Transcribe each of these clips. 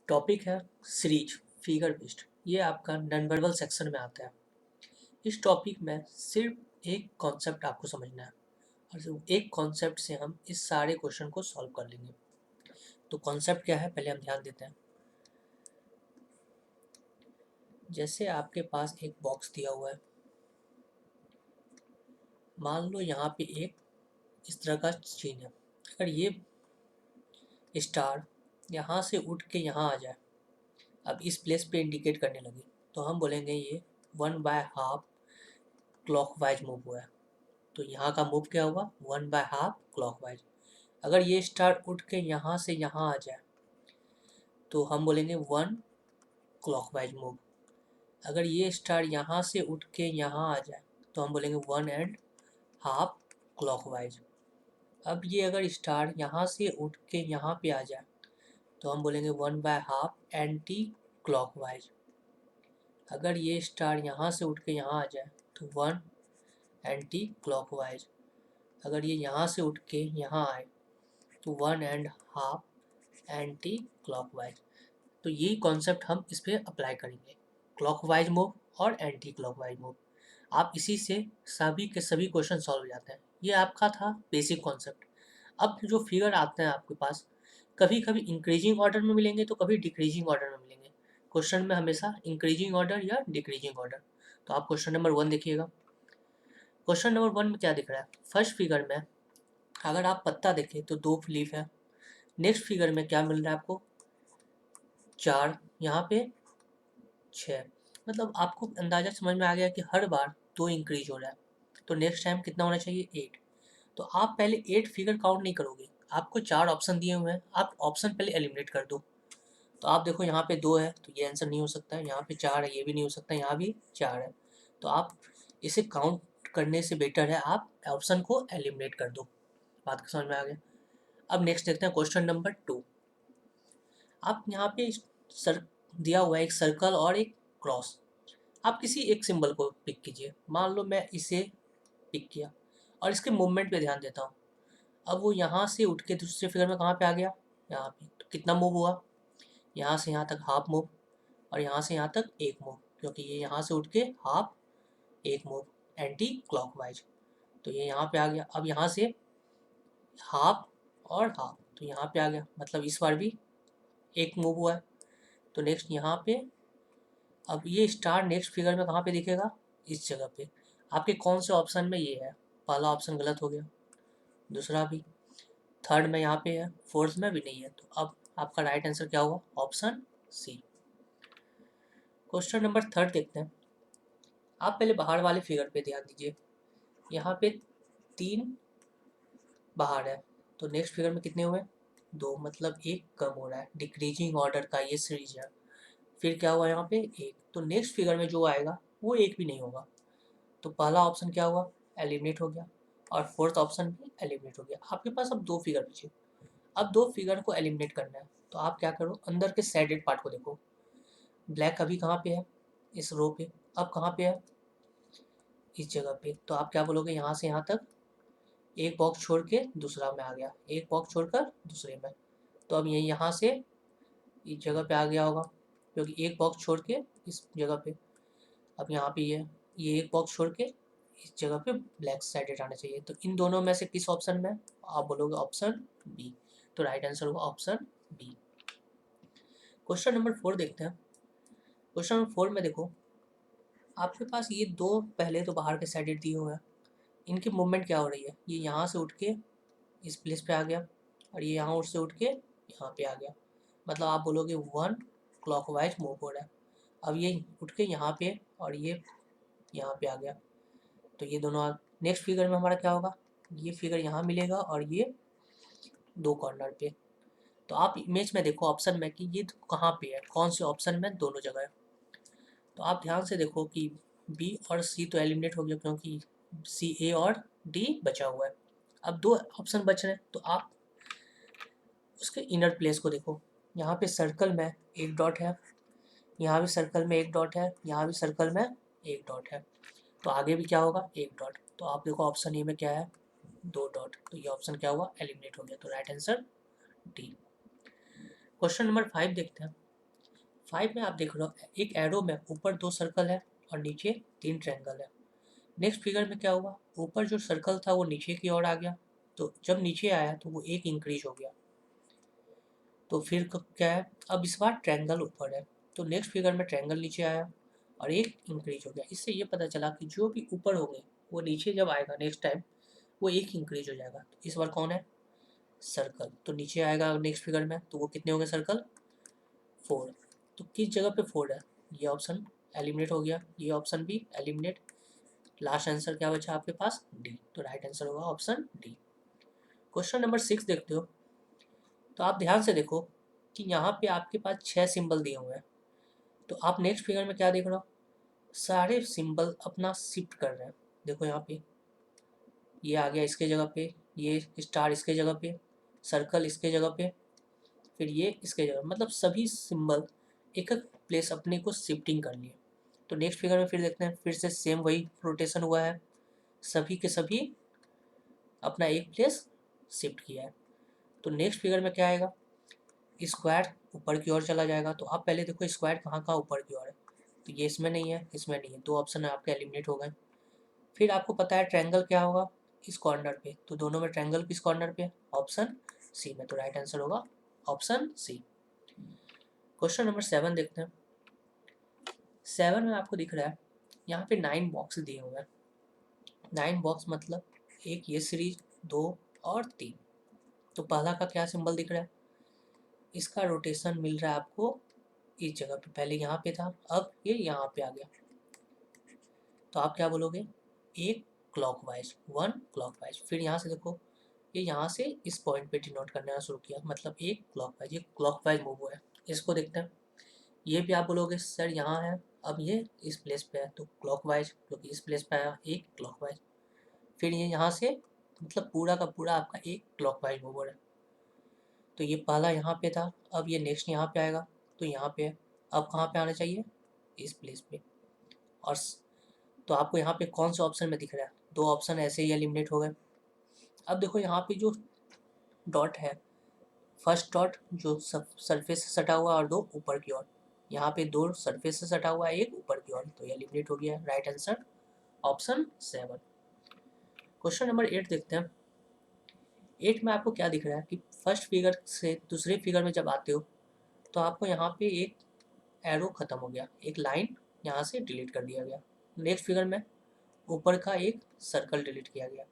Topic है series figure based. ये आपका नॉन वर्बल सेक्शन में आता है। इस टॉपिक में सिर्फ एक कॉन्सेप्ट आपको समझना है और सिर्फ एक कॉन्सेप्ट से हम इस सारे क्वेश्चन को सॉल्व कर लेंगे। तो कॉन्सेप्ट क्या है पहले हम ध्यान देते हैं। जैसे आपके पास एक बॉक्स दिया हुआ है, मान लो यहाँ पे एक इस तरह का चीन है। अगर ये स्टार यहाँ से उठ के यहाँ आ जाए, अब इस प्लेस पे इंडिकेट करने लगे, तो हम बोलेंगे ये 1/2 क्लॉकवाइज मूव हुआ है। तो यहाँ का मूव क्या हुआ 1/2 क्लॉकवाइज। अगर ये स्टार उठ के यहाँ से यहाँ आ जाए तो हम बोलेंगे 1 क्लॉकवाइज मूव। अगर ये स्टार यहाँ से उठ के यहाँ आ जाए तो हम बोलेंगे 1.5 क्लॉकवाइज। अब ये अगर स्टार यहाँ से उठ के यहाँ पे आ जाए तो हम बोलेंगे 1/2 एंटी क्लॉकवाइज। अगर ये स्टार यहाँ से उठ के यहाँ आ जाए तो 1 एंटी क्लॉकवाइज। अगर ये यहाँ से उठ के यहाँ आए तो 1.5 एंटी क्लॉकवाइज। तो यही कॉन्सेप्ट हम इस पर अप्लाई करेंगे, क्लॉकवाइज मूव और एंटी क्लॉकवाइज मूव। आप इसी से सभी के सभी क्वेश्चन सॉल्व हो जाते हैं। ये आपका था बेसिक कॉन्सेप्ट। अब जो फिगर आते हैं आपके पास, कभी कभी इंक्रीजिंग ऑर्डर में मिलेंगे तो कभी डिक्रीजिंग ऑर्डर में मिलेंगे। क्वेश्चन में हमेशा इंक्रीजिंग ऑर्डर या डिक्रीजिंग ऑर्डर। तो आप क्वेश्चन नंबर 1 देखिएगा। क्वेश्चन नंबर 1 में क्या दिख रहा है, फर्स्ट फिगर में अगर आप पत्ता देखें तो 2 लीफ है। नेक्स्ट फिगर में क्या मिल रहा है आपको 4, यहाँ पे 6। मतलब आपको अंदाजा समझ में आ गया कि हर बार 2 इंक्रीज हो रहा है, तो नेक्स्ट टाइम कितना होना चाहिए 8। तो आप पहले 8 फिगर काउंट नहीं करोगे, आपको 4 ऑप्शन दिए हुए हैं, आप ऑप्शन पहले एलिमिनेट कर दो। तो आप देखो यहाँ पे 2 है तो ये आंसर नहीं हो सकता है, यहाँ पे 4 है ये भी नहीं हो सकता, यहाँ भी 4 है। तो आप इसे काउंट करने से बेटर है आप ऑप्शन को एलिमिनेट कर दो। बात समझ में आ गया। अब नेक्स्ट देखते हैं क्वेश्चन नंबर 2। आप यहाँ पे सर दिया हुआ है एक सर्कल और एक क्रॉस। आप किसी एक सिंबल को पिक कीजिए। मान लो मैं इसे पिक किया और इसके मूवमेंट पे ध्यान देता हूँ। अब वो यहाँ से उठ के दूसरे फिगर में कहाँ पे आ गया, यहाँ पे। तो कितना मूव हुआ, यहाँ से यहाँ तक हाफ मूव और यहाँ से यहाँ तक एक मूव, क्योंकि ये यहाँ से उठ के हाफ एक मूव एंटी क्लॉकवाइज। तो ये यहाँ पे आ गया। अब यहाँ से हाफ और हाफ, तो यहाँ पे आ गया, मतलब इस बार भी एक मूव हुआ है। तो नेक्स्ट यहाँ पे, अब ये स्टार नेक्स्ट फिगर में कहाँ पे दिखेगा, इस जगह पे। आपके कौन से ऑप्शन में ये है, पहला ऑप्शन गलत हो गया, दूसरा भी, थर्ड में यहाँ पे है, फोर्थ में भी नहीं है। तो अब आपका राइट आंसर क्या हुआ, ऑप्शन सी। क्वेश्चन नंबर 3 देखते हैं। आप पहले बाहर वाले फिगर पे ध्यान दीजिए। यहाँ पे 3 बाहर है, तो नेक्स्ट फिगर में कितने हुए 2, मतलब एक कम हो रहा है। डिक्रीजिंग ऑर्डर का ये सीरीज है। फिर क्या हुआ यहाँ पे 1, तो नेक्स्ट फिगर में जो आएगा वो 1 भी नहीं होगा। तो पहला ऑप्शन क्या हुआ, एलिमिनेट हो गया, और फोर्थ ऑप्शन भी एलिमिनेट हो गया। आपके पास अब 2 फिगर बचे। अब 2 फिगर को एलिमिनेट करना है, तो आप क्या करो, अंदर के सैडेड पार्ट को देखो। ब्लैक अभी कहाँ पे है, इस रो पे। अब कहाँ पे है, इस जगह पे। तो आप क्या बोलोगे, यहाँ से यहाँ तक एक बॉक्स छोड़ के दूसरा में आ गया, एक बॉक्स छोड़कर दूसरे में। तो अब ये यहाँ से इस जगह पे आ गया होगा, क्योंकि एक बॉक्स छोड़ के इस जगह पे। अब यहाँ पे ये एक बॉक्स छोड़ के इस जगह पे ब्लैक साइडेड आना चाहिए। तो इन दोनों में से किस ऑप्शन में, आप बोलोगे ऑप्शन बी। तो राइट आंसर होगा ऑप्शन बी। क्वेश्चन नंबर 4 देखते हैं। क्वेश्चन नंबर 4 में देखो, आपके पास ये 2 पहले तो बाहर के साइडेड दिए हुए हैं। इनकी मूवमेंट क्या हो रही है, ये यहाँ से उठ के इस प्लेस पे आ गया और ये यहाँ से उठ के यहाँ पे आ गया। मतलब आप बोलोगे 1 क्लॉकवाइज मूव हो रहा है। अब ये उठ के यहाँ पे और ये यहाँ पे आ गया। तो ये दोनों नेक्स्ट फिगर में हमारा क्या होगा, ये फिगर यहाँ मिलेगा और ये 2 कॉर्नर पे। तो आप इमेज में देखो ऑप्शन में कि ये कहाँ पे है, कौन से ऑप्शन में, दोनों जगह है। तो आप ध्यान से देखो कि बी और सी तो एलिमिनेट हो गया, क्योंकि सी, ए और डी बचा हुआ है। अब 2 ऑप्शन बच रहे हैं, तो आप उसके इनर प्लेस को देखो। यहाँ पे सर्कल में एक डॉट है, यहाँ भी सर्कल में एक डॉट है, यहाँ भी सर्कल में एक डॉट है। तो आगे भी क्या होगा, एक डॉट। तो आप देखो ऑप्शन ए में क्या है, 2 डॉट। तो ये ऑप्शन क्या हुआ, एलिमिनेट हो गया। तो right answer D. Question number 5 देखते हैं। 5 में आप देख रहे हो एक एरो में ऊपर 2 सर्कल है और नीचे 3 ट्रायंगल है। नेक्स्ट फिगर में क्या हुआ, ऊपर जो सर्कल था वो नीचे की ओर आ गया, तो जब नीचे आया तो वो एक इंक्रीज हो गया। तो फिर क्या है, अब इस बार ट्रायंगल ऊपर है, तो नेक्स्ट फिगर में ट्रायंगल नीचे आया और एक इंक्रीज हो गया। इससे ये पता चला कि जो भी ऊपर होंगे वो नीचे जब आएगा नेक्स्ट टाइम वो एक इंक्रीज हो जाएगा। तो इस बार कौन है, सर्कल, तो नीचे आएगा नेक्स्ट फिगर में, तो वो कितने होंगे सर्कल, 4। तो किस जगह पे 4 है, ये ऑप्शन एलिमिनेट हो गया, ये ऑप्शन भी एलिमिनेट। लास्ट आंसर क्या बचा आपके पास, डी। तो राइट आंसर होगा ऑप्शन डी। क्वेश्चन नंबर 6 देखते हो, तो आप ध्यान से देखो कि यहाँ पे आपके पास 6 सिंबल दिए हुए हैं। तो आप नेक्स्ट फिगर में क्या देख रहे हो, सारे सिंबल अपना शिफ्ट कर रहे हैं। देखो यहाँ पे ये आ गया इसके जगह पे, ये स्टार इसके जगह पे, सर्कल इसके जगह पे, फिर ये इसके जगह, मतलब सभी सिंबल एक एक प्लेस अपने को शिफ्टिंग कर लिए। तो नेक्स्ट फिगर में फिर देखते हैं, फिर से सेम वही रोटेशन हुआ है, सभी के सभी अपना एक प्लेस शिफ्ट किया है। तो नेक्स्ट फिगर में क्या आएगा, स्क्वायर ऊपर की ओर चला जाएगा। तो आप पहले देखो स्क्वायर कहाँ कहाँ ऊपर की ओर है, तो ये इसमें नहीं है, इसमें नहीं है, 2 ऑप्शन आपके एलिमिनेट हो गए। फिर आपको पता है ट्रायंगल क्या होगा, इस कॉर्नर पे, तो दोनों में ट्रायंगल किस कॉर्नर पे, ऑप्शन सी में। तो राइट आंसर होगा ऑप्शन सी। क्वेश्चन नंबर 7 देखते हैं। 7 में आपको दिख रहा है यहाँ पे 9 बॉक्स दिए हुए हैं। 9 बॉक्स मतलब एक ये सीरीज, 2 और 3। तो पहला का क्या सिंबल दिख रहा है, इसका रोटेशन मिल रहा है आपको इस जगह पे, पहले यहाँ पे था अब ये यहाँ पे आ गया। तो आप क्या बोलोगे, एक क्लॉकवाइज, 1 क्लॉकवाइज। फिर यहाँ से देखो ये यहाँ से इस पॉइंट पे डिनोट करना शुरू किया, मतलब एक क्लॉकवाइज, ये क्लॉकवाइज मूव हुआ है। इसको देखते हैं, ये भी आप बोलोगे सर यहाँ है, अब ये इस प्लेस पे है तो क्लॉकवाइज, क्योंकि इस प्लेस पे आया एक क्लॉकवाइज। फिर ये यहाँ से मतलब पूरा का पूरा आपका एक क्लॉकवाइज मूव हो रहा है। तो ये पहला यहाँ पे था, अब ये नेक्स्ट यहाँ पे आएगा, तो यहाँ पे है, अब कहाँ पे आना चाहिए, इस प्लेस पे। और तो आपको यहाँ पे कौन से ऑप्शन में दिख रहा है, 2 ऑप्शन ऐसे ही एलिमिनेट हो गए। अब देखो यहाँ पे जो डॉट है, फर्स्ट डॉट जो सरफेस से सटा हुआ और 2 ऊपर की ओर, यहाँ पे 2 सरफेस से सटा हुआ है, एक ऊपर की ओर, तो ये एलिमिनेट हो गया। Right answer option 7। Question number 8 देखते हैं। 8 में आपको क्या दिख रहा है कि फर्स्ट फिगर से दूसरे फिगर में जब आते हो तो आपको यहाँ पे एक एरो खत्म हो गया, एक लाइन यहाँ से डिलीट कर दिया गया। नेक्स्ट फिगर में ऊपर का एक सर्कल डिलीट किया गया,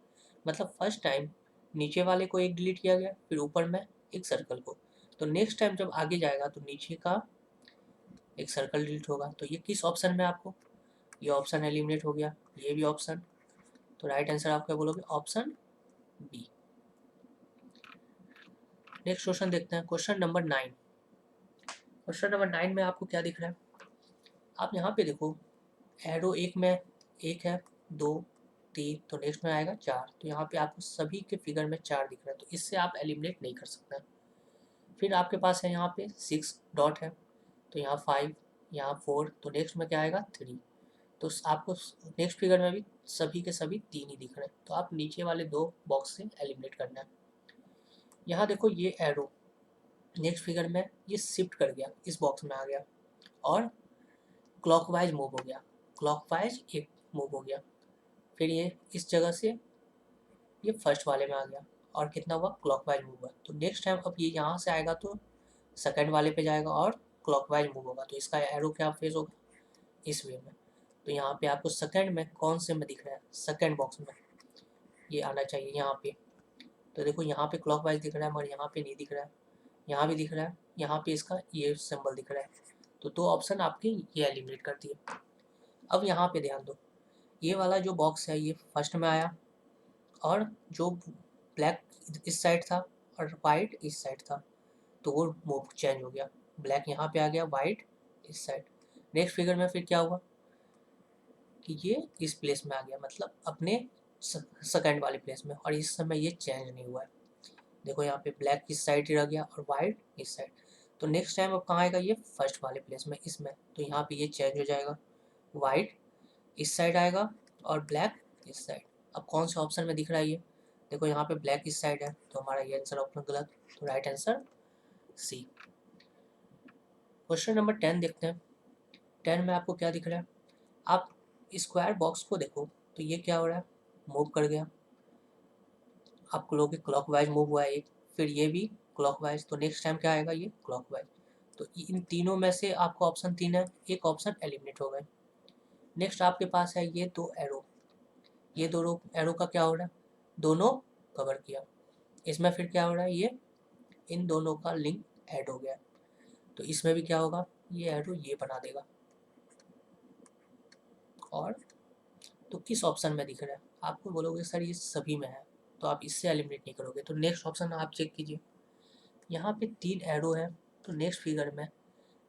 मतलब फर्स्ट टाइम नीचे वाले को एक डिलीट किया गया, फिर ऊपर में एक सर्कल को। तो नेक्स्ट टाइम जब आगे जाएगा तो नीचे का एक सर्कल डिलीट होगा। तो ये किस ऑप्शन में आपको, ये ऑप्शन एलिमिनेट हो गया, ये भी ऑप्शन। तो राइट आंसर आप क्या बोलोगे, ऑप्शन बी। नेक्स्ट क्वेश्चन देखते हैं, क्वेश्चन नंबर 9। क्वेश्चन नंबर 9 में आपको क्या दिख रहा है, आप यहाँ पे देखो एरो एक में एक है, 2, 3, तो नेक्स्ट में आएगा 4। तो यहाँ पे आपको सभी के फिगर में 4 दिख रहा है, तो इससे आप एलिमिनेट नहीं कर सकते। फिर आपके पास है यहाँ पे 6 डॉट है, तो यहाँ 5, यहाँ 4, तो नेक्स्ट में क्या आएगा 3। तो आपको नेक्स्ट फिगर में भी सभी के सभी 3 ही दिख रहे हैं, तो आप नीचे वाले 2 बॉक्स से एलिमिनेट करना है। यहाँ देखो ये एरो नेक्स्ट फिगर में ये शिफ्ट कर गया, इस बॉक्स में आ गया और क्लॉकवाइज मूव हो गया, क्लॉकवाइज एक मूव हो गया। फिर ये इस जगह से ये फर्स्ट वाले में आ गया और कितना हुआ, क्लॉकवाइज मूव हुआ। तो नेक्स्ट टाइम अब ये यहाँ से आएगा तो सेकंड वाले पे जाएगा और क्लॉकवाइज मूव होगा, तो इसका एरो क्या फेस होगा, इस वे में। तो यहाँ पे आपको सेकंड में कौन से में दिख रहा है, सेकंड बॉक्स में ये आना चाहिए यहाँ पे। तो देखो यहाँ पे क्लॉकवाइज दिख रहा है मगर यहाँ पे नहीं दिख रहा है, यहाँ भी दिख रहा है, यहाँ पे इसका ये सिंबल दिख रहा है। तो 2 ऑप्शन आपके ये एलिमिनेट कर दिए। अब यहाँ पे ध्यान दो, ये वाला जो बॉक्स है ये फर्स्ट में आया और जो ब्लैक इस साइड था और वाइट इस साइड था, तो वो मूव चेंज हो गया, ब्लैक यहाँ पे आ गया, वाइट इस साइड। नेक्स्ट फिगर में फिर क्या हुआ कि ये इस प्लेस में आ गया, मतलब अपने सेकंड वाले प्लेस में, और इस समय ये चेंज नहीं हुआ है। देखो यहाँ पे ब्लैक इस साइड ही रह गया और वाइट इस साइड। तो नेक्स्ट टाइम अब कहाँ आएगा, ये फर्स्ट वाले प्लेस में, इसमें। तो यहाँ पे ये चेंज हो जाएगा, वाइट इस साइड आएगा और ब्लैक इस साइड। अब कौन से ऑप्शन में दिख रहा है ये, देखो यहाँ पे ब्लैक इस साइड है, तो हमारा ये आंसर ऑप्शन गलत। तो right answer C. Question number 10 देखते हैं। 10 में आपको क्या दिख रहा है? आप स्क्वायर बॉक्स को देखो तो ये क्या हो रहा है, मूव कर गया। आप लोग क्लॉकवाइज मूव हुआ है एक, फिर ये भी क्लॉकवाइज, तो नेक्स्ट टाइम क्या आएगा, ये क्लॉकवाइज। तो इन तीनों में से आपको ऑप्शन 3 है, एक ऑप्शन एलिमिनेट हो गए। नेक्स्ट आपके पास है ये दो एरो, ये दोनों एरो का क्या हो रहा है, दोनों कवर किया। इसमें फिर क्या हो रहा है, ये इन दोनों का लिंक ऐड हो गया। तो इसमें भी क्या होगा, ये एरो ये बना देगा। और तो किस ऑप्शन में दिख रहा है, आपको बोलोगे सर ये सभी में है, तो आप इससे एलिमिनेट नहीं करोगे। तो नेक्स्ट ऑप्शन आप चेक कीजिए, यहाँ पे 3 एरो है, तो नेक्स्ट फिगर में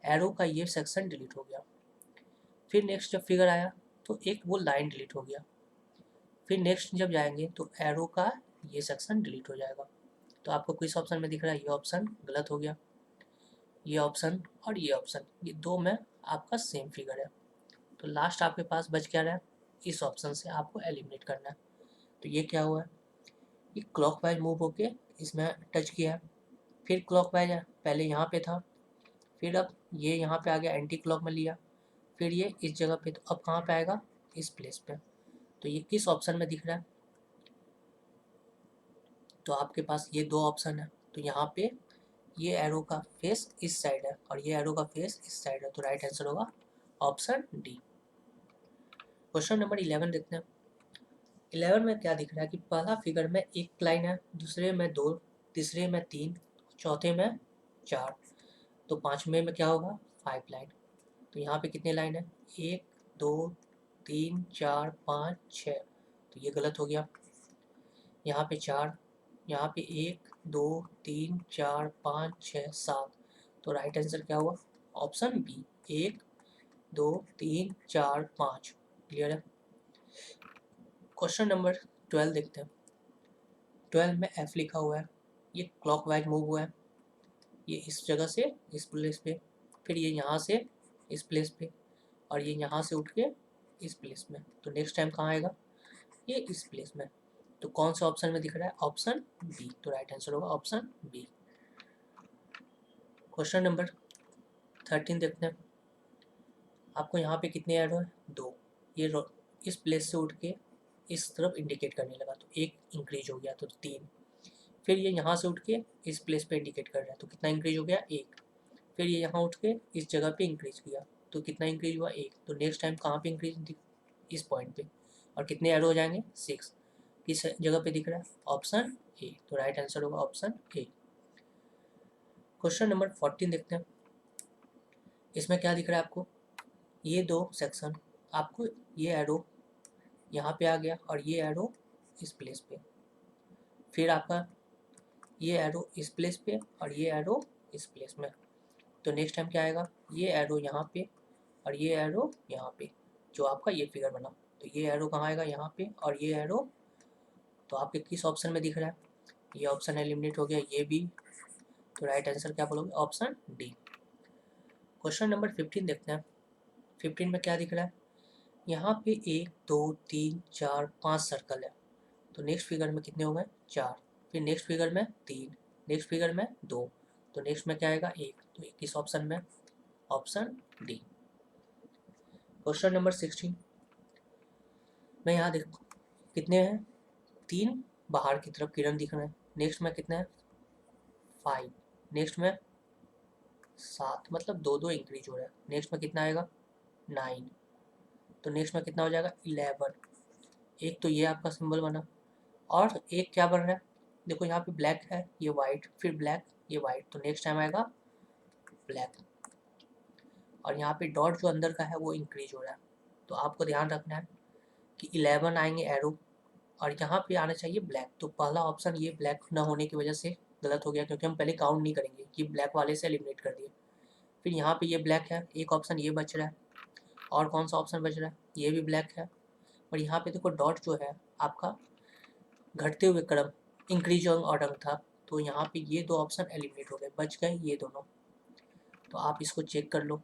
एरो का ये सेक्शन डिलीट हो गया। फिर नेक्स्ट जब फिगर आया तो एक वो लाइन डिलीट हो गया। फिर नेक्स्ट जब जाएंगे तो एरो का ये सेक्शन डिलीट हो जाएगा। तो आपको किस ऑप्शन में दिख रहा है, ये ऑप्शन गलत हो गया। ये ऑप्शन और ये ऑप्शन, ये दो में आपका सेम फिगर है। तो लास्ट आपके पास बच क्या रहा है, इस ऑप्शन से आपको एलिमिनेट करना है। तो ये क्या हुआ है, ये क्लॉकवाइज मूव होके इसमें टच किया है। फिर क्लॉकवाइज है, पहले यहाँ पे था, फिर अब ये यहाँ पे आ गया, एंटी क्लॉक में लिया, फिर ये इस जगह पे, तो अब कहाँ पे आएगा, इस प्लेस पे। तो ये किस ऑप्शन में दिख रहा है, तो आपके पास ये दो ऑप्शन है। तो यहाँ पे ये एरो का फेस इस साइड है और ये एरो का फेस इस साइड है, तो राइट आंसर होगा ऑप्शन डी। क्वेश्चन नंबर 11 देखते हैं। 11 में क्या दिख रहा है कि पहला फिगर में एक लाइन है, दूसरे में 2, तीसरे में 3, चौथे में 4, तो पांचवें में क्या होगा, 5 लाइन। तो यहाँ पे कितने लाइन है, 1 2 3 4 5 6, तो ये गलत हो गया। यहाँ पे 4, यहाँ पे 1 2 3 4 5 6 7, तो राइट आंसर क्या हुआ, ऑप्शन बी, 1 2 3 4 5। क्लियर है। क्वेश्चन नंबर 12 देखते हैं। 12 में एफ लिखा हुआ है, ये क्लॉकवाइज मूव हुआ है, ये इस जगह से इस प्लेस पे, फिर ये यहाँ से इस प्लेस पे, और ये यहाँ से उठ के इस प्लेस में। तो नेक्स्ट टाइम कहाँ आएगा, ये इस प्लेस में। तो कौन सा ऑप्शन में दिख रहा है, ऑप्शन बी, तो राइट आंसर होगा ऑप्शन बी। क्वेश्चन नंबर 13 देखते हैं। आपको यहाँ पे कितने एरो है, 2। ये इस प्लेस से उठ के इस तरफ इंडिकेट करने लगा, तो एक इंक्रीज हो गया, तो 3। फिर ये यहाँ से उठ के इस प्लेस पे इंडिकेट कर रहा है, तो कितना इंक्रीज हो गया, 1। फिर ये यहाँ उठ के इस जगह पे इंक्रीज किया, तो कितना इंक्रीज हुआ, 1। तो नेक्स्ट टाइम कहाँ पे इंक्रीज, इस पॉइंट पे। और कितने एरो हो जाएंगे, 6। किस जगह पे दिख रहा है, ऑप्शन ए, तो राइट आंसर होगा ऑप्शन ए। क्वेश्चन नंबर 14 देखते हैं। इसमें क्या दिख रहा है आपको, ये दो सेक्शन, आपको ये एरो यहाँ पे आ गया और ये एरो इस प्लेस पे, फिर आपका ये एरो इस प्लेस पे और ये एरो इस प्लेस में। तो नेक्स्ट टाइम क्या आएगा, ये एरो यहाँ पे और ये एरो यहाँ पे, जो आपका ये फिगर बना। तो ये एरो कहाँ आएगा, यहाँ पे, और ये एरो तो आपके किस ऑप्शन में दिख रहा है, ये ऑप्शन एलिमिनेट हो गया, ये भी। तो राइट आंसर क्या बोलोगे, ऑप्शन डी। क्वेश्चन नंबर 15 देखते हैं। 15 में क्या दिख रहा है, यहाँ पे 1 2 3 4 5 सर्कल है, तो नेक्स्ट फिगर में कितने हो गए, 4। फिर नेक्स्ट फिगर में 3, नेक्स्ट फिगर में 2, तो नेक्स्ट में क्या आएगा, 1। तो किस ऑप्शन में, ऑप्शन डी। क्वेश्चन नंबर 16 में यहाँ देखो कितने हैं, 3 बाहर की तरफ किरण दिख रहे हैं। नेक्स्ट में कितना है, 5। नेक्स्ट में 7, मतलब 2 इंक्रीज हो रहा है। नेक्स्ट में कितना आएगा, 9। तो नेक्स्ट में कितना हो जाएगा, 11। एक तो ये आपका सिंबल बना, और एक क्या बन रहा है, देखो यहाँ पे ब्लैक है, ये वाइट, फिर ब्लैक, ये वाइट, तो नेक्स्ट टाइम आएगा ब्लैक। और यहाँ पे डॉट जो अंदर का है वो इंक्रीज हो रहा है। तो आपको ध्यान रखना है कि 11 आएंगे एरो, और यहाँ पे आना चाहिए ब्लैक। तो पहला ऑप्शन ये ब्लैक ना होने की वजह से गलत हो गया, क्योंकि हम पहले काउंट नहीं करेंगे, कि ब्लैक वाले से एलिमिनेट कर दिए। फिर यहाँ पे ये ब्लैक है, एक ऑप्शन ये बच रहा है, और कौन सा ऑप्शन बच रहा है, ये भी ब्लैक है। और यहाँ पे देखो डॉट जो है आपका घटते हुए क्रम, इंक्रीजिंग ऑर्डर था, तो यहाँ पे ये दो ऑप्शन एलिमिनेट हो गए, बच गए ये दोनों। तो आप इसको चेक कर लो,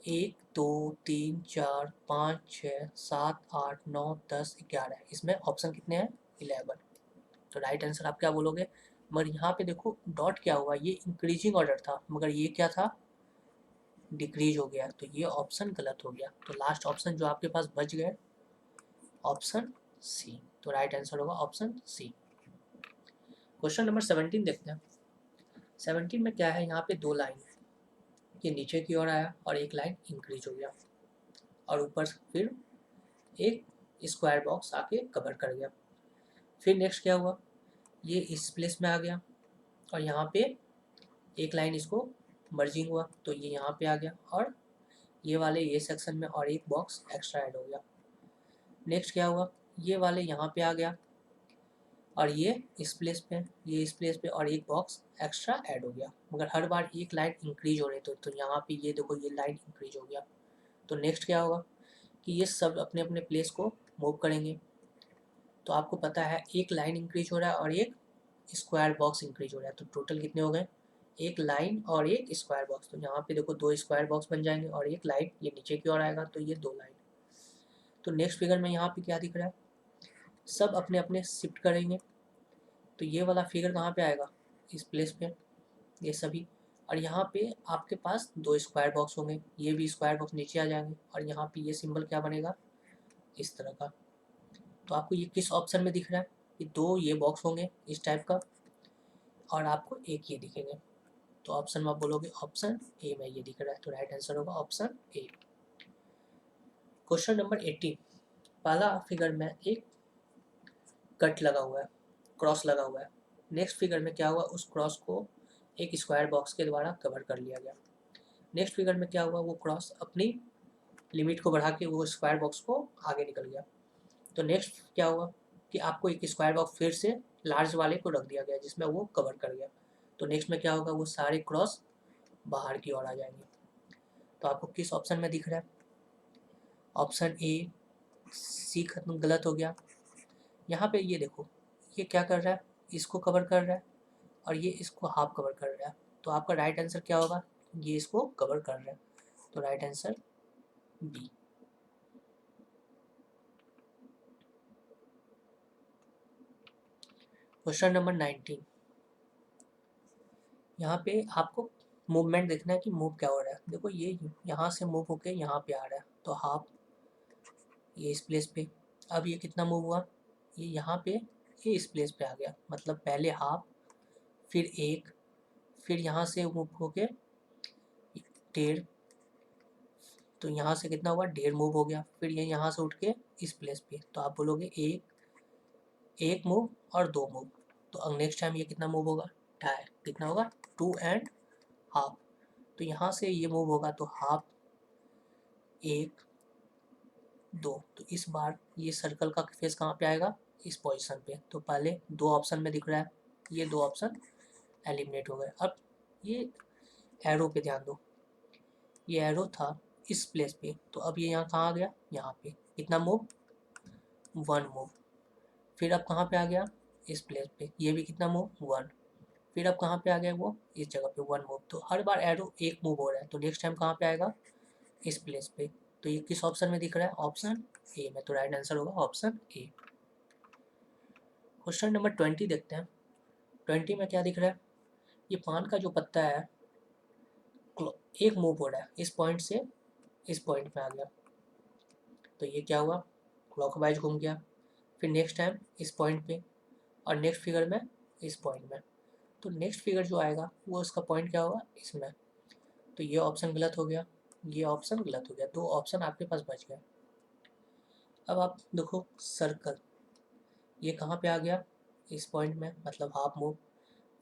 1 2 3 4 5 6 7 8 9 10 11, इसमें ऑप्शन कितने हैं, 11। तो राइट आंसर आप क्या बोलोगे, मगर यहाँ पे देखो डॉट क्या हुआ, ये इंक्रीजिंग ऑर्डर था मगर ये क्या था, डिक्रीज हो गया, तो ये ऑप्शन गलत हो गया। तो लास्ट ऑप्शन जो आपके पास बच गए ऑप्शन सी, तो राइट आंसर होगा ऑप्शन सी। क्वेश्चन नंबर 17 देखते हैं। 17 में क्या है, यहाँ पे दो लाइन है, ये नीचे की ओर आया और एक लाइन इंक्रीज हो गया और ऊपर फिर एक स्क्वायर बॉक्स आके कवर कर गया। फिर नेक्स्ट क्या हुआ, ये इस प्लेस में आ गया और यहाँ पे एक लाइन इसको मर्जिंग हुआ तो ये यहाँ पे आ गया और ये वाले ये सेक्शन में और एक बॉक्स एक्स्ट्रा ऐड हो गया। नेक्स्ट क्या हुआ, ये वाले यहाँ पे आ गया और ये इस प्लेस पे, ये इस प्लेस पे और एक बॉक्स एक्स्ट्रा ऐड हो गया, मगर हर बार एक लाइन इंक्रीज हो रही तो यहाँ पे ये देखो ये लाइन इंक्रीज हो गया। तो नेक्स्ट क्या होगा कि ये सब अपने अपने प्लेस को मूव करेंगे। तो आपको पता है एक लाइन इंक्रीज हो रहा है और एक स्क्वायर बॉक्स इंक्रीज हो रहा है, तो टोटल कितने हो गए, एक लाइन और एक स्क्वायर बॉक्स। तो यहाँ पे देखो दो स्क्वायर बॉक्स बन जाएंगे और एक लाइन ये नीचे की ओर आएगा तो ये दो लाइन। तो नेक्स्ट फिगर में यहाँ पे क्या दिख रहा है, सब अपने अपने शिफ्ट करेंगे। तो ये वाला फिगर कहाँ पे आएगा, इस प्लेस पे, ये सभी। और यहाँ पे आपके पास दो स्क्वायर बॉक्स होंगे, ये भी स्क्वायर बॉक्स नीचे आ जाएंगे और यहाँ पे ये सिंबल क्या बनेगा, इस तरह का। तो आपको ये किस ऑप्शन में दिख रहा है, ये दो ये बॉक्स होंगे इस टाइप का और आपको एक ये दिखेंगे। तो ऑप्शन में आप बोलोगे ऑप्शन ए में ये दिख रहा है, तो राइट आंसर होगा ऑप्शन ए। क्वेश्चन नंबर 18, पहला फिगर में एक कट लगा हुआ है, क्रॉस लगा हुआ है। नेक्स्ट फिगर में क्या हुआ, उस क्रॉस को एक स्क्वायर बॉक्स के द्वारा कवर कर लिया गया। नेक्स्ट फिगर में क्या हुआ, वो क्रॉस अपनी लिमिट को बढ़ा के वो स्क्वायर बॉक्स को आगे निकल गया। तो नेक्स्ट क्या हुआ कि आपको एक स्क्वायर बॉक्स फिर से लार्ज वाले को रख दिया गया जिसमें वो कवर कर गया। तो नेक्स्ट में क्या होगा, वो सारे क्रॉस बाहर की ओर आ जाएंगे। तो आपको किस ऑप्शन में दिख रहा है, ऑप्शन ए, सी खत्म गलत हो गया। यहाँ पे ये देखो ये क्या कर रहा है, इसको कवर कर रहा है और ये इसको हाफ कवर कर रहा है। तो आपका राइट आंसर क्या होगा, ये इसको कवर कर रहा है, तो right answer B. Question number 19, यहाँ पे आपको मूवमेंट देखना है कि मूव क्या हो रहा है। देखो ये यहाँ से मूव होके यहाँ पे आ रहा है तो हाफ ये इस प्लेस पे। अब ये कितना मूव हुआ, ये यहाँ पे ये इस प्लेस पे आ गया, मतलब पहले हाफ फिर एक, फिर यहाँ से मूव होके डेढ़, तो यहाँ से कितना हुआ, डेढ़ मूव हो गया, फिर ये यहाँ से उठ के इस प्लेस पे। तो आप बोलोगे एक मूव और दो मूव। तो नेक्स्ट टाइम ये कितना मूव होगा, ढाई, कितना होगा, 2.5। तो यहाँ से ये मूव होगा तो हाफ एक दो, तो इस बार ये सर्कल का फेस कहाँ पे आएगा, इस पोजीशन पे। तो पहले दो ऑप्शन में दिख रहा है, ये दो ऑप्शन एलिमिनेट हो गए। अब ये एरो पे ध्यान दो, ये एरो था इस प्लेस पे, तो अब ये यहाँ कहाँ आ गया, यहाँ पे कितना मूव, वन मूव। फिर अब कहाँ पे आ गया, इस प्लेस पे, ये भी कितना मूव, वन। फिर अब कहाँ पे आ गया, वो इस जगह पे वन मूव। तो हर बार एरो एक मूव हो रहा है, तो नेक्स्ट टाइम कहाँ पे आएगा, इस प्लेस पे। तो ये किस ऑप्शन में दिख रहा है, ऑप्शन ए में, तो राइट आंसर होगा ऑप्शन ए। क्वेश्चन नंबर 20 देखते हैं। 20 में क्या दिख रहा है, ये पान का जो पत्ता है एक मूव हो रहा है, इस पॉइंट से इस पॉइंट में आ गया, तो ये क्या हुआ, क्लॉकवाइज घूम गया। फिर नेक्स्ट टाइम इस पॉइंट पे और नेक्स्ट फिगर में इस पॉइंट में। तो नेक्स्ट फिगर जो आएगा वो उसका पॉइंट क्या होगा, इसमें। तो ये ऑप्शन गलत हो गया, ये ऑप्शन गलत हो गया, दो ऑप्शन आपके पास बच गए। अब आप देखो सर्कल, ये कहाँ पे आ गया, इस पॉइंट में, मतलब हाफ मूव।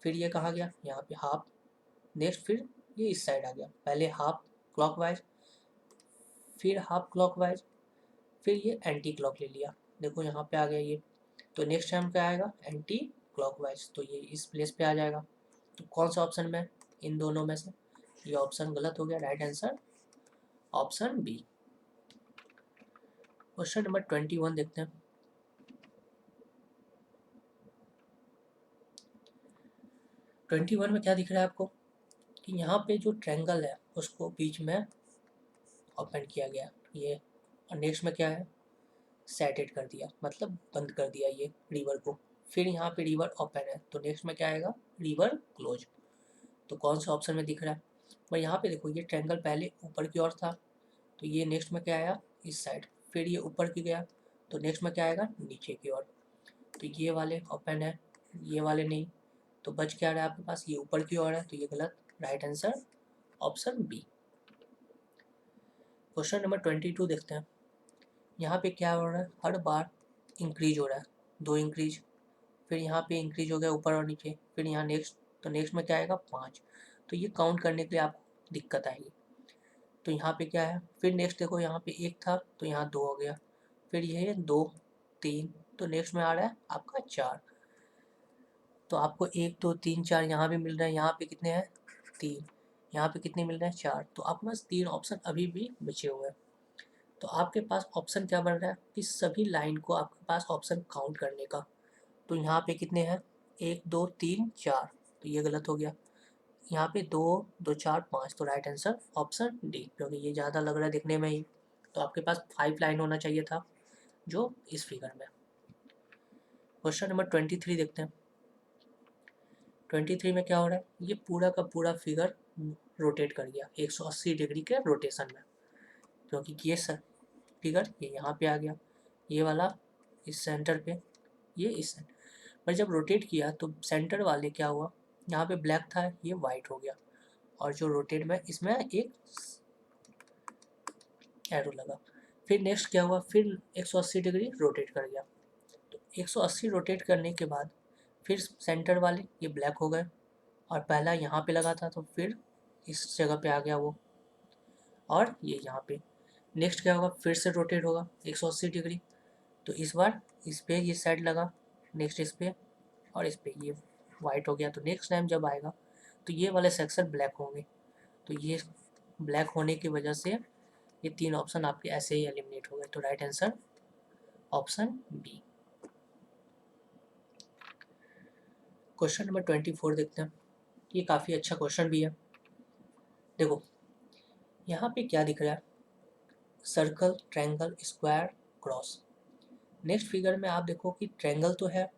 फिर ये कहाँ गया, यहाँ पे हाफ। नेक्स्ट फिर ये इस साइड आ गया, पहले हाफ क्लॉकवाइज, फिर हाफ क्लॉकवाइज, फिर ये एंटी क्लॉक ले लिया, देखो यहाँ पे आ गया ये। तो नेक्स्ट टाइम क्या आएगा, एंटी क्लॉकवाइज, तो ये इस प्लेस पे आ जाएगा। तो कौन सा ऑप्शन में, इन दोनों में से ये ऑप्शन गलत हो गया, right answer option B. Question number 21 देखते हैं। 21 में क्या दिख रहा है आपको कि यहाँ पे जो ट्रायंगल है उसको बीच में ओपन किया गया ये, और नेक्स्ट में क्या है, सेटेड कर दिया, मतलब बंद कर दिया ये रिवर को। फिर यहाँ पे रिवर ओपन है, तो नेक्स्ट में क्या आएगा, रिवर क्लोज। तो कौन सा ऑप्शन में दिख रहा है, पर यहाँ पे देखो ये ट्रायंगल पहले ऊपर की ओर था, तो ये नेक्स्ट में क्या आया, इस साइड, फिर ये ऊपर की गया, तो नेक्स्ट में क्या आएगा, नीचे की ओर। तो ये वाले ओपन है, ये वाले नहीं, तो बच क्या रहा है आपके पास, ये ऊपर की ओर है, तो ये गलत, right answer option B. Question number 22 देखते हैं। यहाँ पे क्या हो रहा है, हर बार इंक्रीज हो रहा है, 2 इंक्रीज, फिर यहाँ पे इंक्रीज हो गया ऊपर और नीचे, फिर यहाँ नेक्स्ट, तो नेक्स्ट में क्या आएगा, 5। तो ये काउंट करने के लिए आपको दिक्कत आएगी। तो यहाँ पे क्या है, फिर नेक्स्ट देखो यहाँ पे 1 था, तो यहाँ 2 हो गया, फिर ये 2 3, तो नेक्स्ट में आ रहा है आपका 4। तो आपको 1 2 3 4 यहाँ भी मिल रहा है, यहाँ पे कितने हैं, 3, यहाँ पे कितने मिल रहे हैं, 4। तो आपके पास 3 ऑप्शन अभी भी बचे हुए हैं। तो आपके पास ऑप्शन क्या बन रहा है कि सभी लाइन को आपके पास ऑप्शन काउंट करने का। तो यहाँ पे कितने हैं, 1 2 3 4, तो ये गलत हो गया। यहाँ पे 2 2 4 5, तो राइट आंसर ऑप्शन डी, क्योंकि ये ज़्यादा लग रहा है दिखने में ही। तो आपके पास 5 लाइन होना चाहिए था जो इस फिगर में। क्वेश्चन नंबर 23 देखते हैं। 23 में क्या हो रहा है, ये पूरा का पूरा फिगर रोटेट कर गया 180 डिग्री के रोटेशन में, क्योंकि ये फिगर ये यहाँ पे आ गया, ये वाला इस सेंटर पे, ये इस सेंटर पर जब रोटेट किया तो सेंटर वाले क्या हुआ, यहाँ पे ब्लैक था, ये वाइट हो गया, और जो रोटेट में इसमें एक एरो लगा। फिर नेक्स्ट क्या हुआ, फिर 180 डिग्री रोटेट कर गया। तो 180 रोटेट करने के बाद फिर सेंटर वाले ये ब्लैक हो गए, और पहला यहाँ पे लगा था, तो फिर इस जगह पे आ गया वो, और ये यहाँ पे। नेक्स्ट क्या होगा, फिर से रोटेट होगा 180 डिग्री, तो इस बार इस पे ये साइड लगा, नेक्स्ट इस पे, और इस पे ये वाइट हो गया। तो नेक्स्ट टाइम जब आएगा तो ये वाले सेक्शन ब्लैक होंगे, तो ये ब्लैक होने की वजह से ये 3 ऑप्शन आपके ऐसे ही एलिमिनेट हो गए। तो right answer option B. Question number 24 देखते हैं। ये काफ़ी अच्छा क्वेश्चन भी है। देखो यहाँ पे क्या दिख रहा है, circle, triangle, square, cross. Next figure में आप देखो कि ट्रायंगल तो है,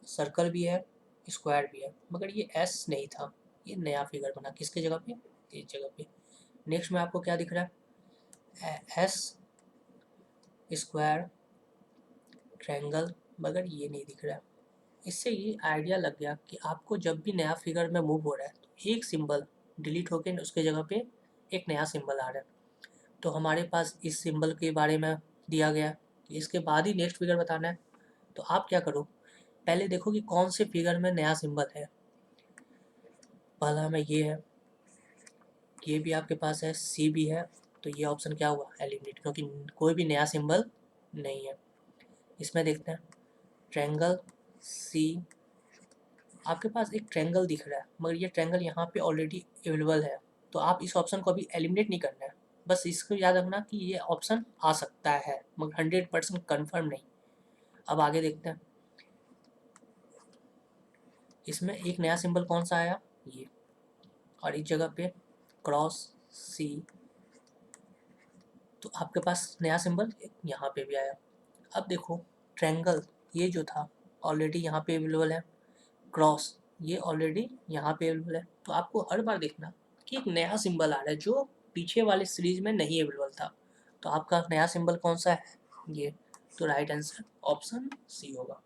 सर्कल भी है, स्क्वायर भी है, मगर ये एस नहीं था, ये नया फिगर बना किसके जगह पे, इस जगह पे। नेक्स्ट में आपको क्या दिख रहा है, एस, स्क्वायर, ट्रायंगल, मगर ये नहीं दिख रहा है। इससे ये आइडिया लग गया कि आपको जब भी नया फिगर में मूव हो रहा है तो एक सिंबल डिलीट होकर उसके जगह पे एक नया सिंबल आ रहा है। तो हमारे पास इस सिंबल के बारे में दिया गया, इसके बाद ही नेक्स्ट फिगर बताना है। तो आप क्या करो, पहले देखो कि कौन से फिगर में नया सिंबल है। पहला में ये है, ये भी आपके पास है, सी भी है, तो ये ऑप्शन क्या हुआ, एलिमिनेट, क्योंकि कोई भी नया सिंबल नहीं है। इसमें देखते हैं ट्रायंगल सी, आपके पास एक ट्रायंगल दिख रहा है, मगर ये ट्रायंगल यहाँ पे ऑलरेडी अवेलेबल है, तो आप इस ऑप्शन को अभी एलिमिनेट नहीं करना है। बस इसको याद रखना कि ये ऑप्शन आ सकता है, मगर 100% कन्फर्म नहीं। अब आगे देखते हैं, इसमें एक नया सिंबल कौन सा आया, ये, और इस जगह पे क्रॉस सी, तो आपके पास नया सिंबल यहाँ पे भी आया। अब देखो ट्रायंगल ये जो था ऑलरेडी यहाँ पे अवेलेबल है, क्रॉस ये ऑलरेडी यहाँ पे अवेलेबल है, तो आपको हर बार देखना कि एक नया सिंबल आ रहा है जो पीछे वाले सीरीज में नहीं अवेलेबल था। तो आपका नया सिंबल कौन सा है, ये, तो राइट आंसर ऑप्शन सी होगा।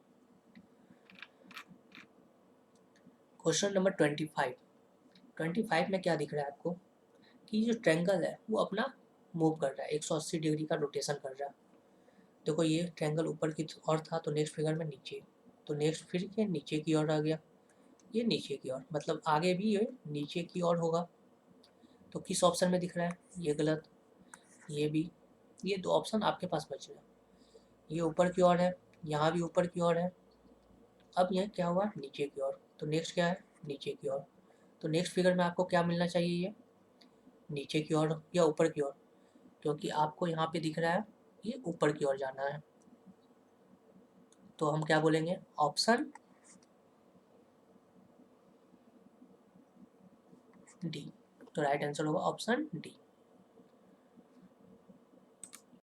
क्वेश्चन नंबर 25 में क्या दिख रहा है आपको कि जो ट्रायंगल है वो अपना मूव कर रहा है, 180 डिग्री का रोटेशन कर रहा है। देखो ये ट्रायंगल ऊपर की ओर था, तो नेक्स्ट फिगर में नीचे, तो नेक्स्ट फिर ये नीचे की ओर आ गया, ये नीचे की ओर, मतलब आगे भी ये नीचे की ओर होगा। तो किस ऑप्शन में दिख रहा है, ये गलत, ये भी, ये 2 ऑप्शन आपके पास बच रहे हैं। ये ऊपर की ओर है, यहाँ भी ऊपर की ओर है, अब यह क्या हुआ, नीचे की ओर, तो नेक्स्ट क्या है, नीचे की ओर। तो नेक्स्ट फिगर में आपको क्या मिलना चाहिए, ये नीचे की ओर या ऊपर की ओर, क्योंकि आपको यहाँ पे दिख रहा है ये ऊपर की ओर जाना है। तो हम क्या बोलेंगे, ऑप्शन डी। तो राइट आंसर होगा ऑप्शन डी।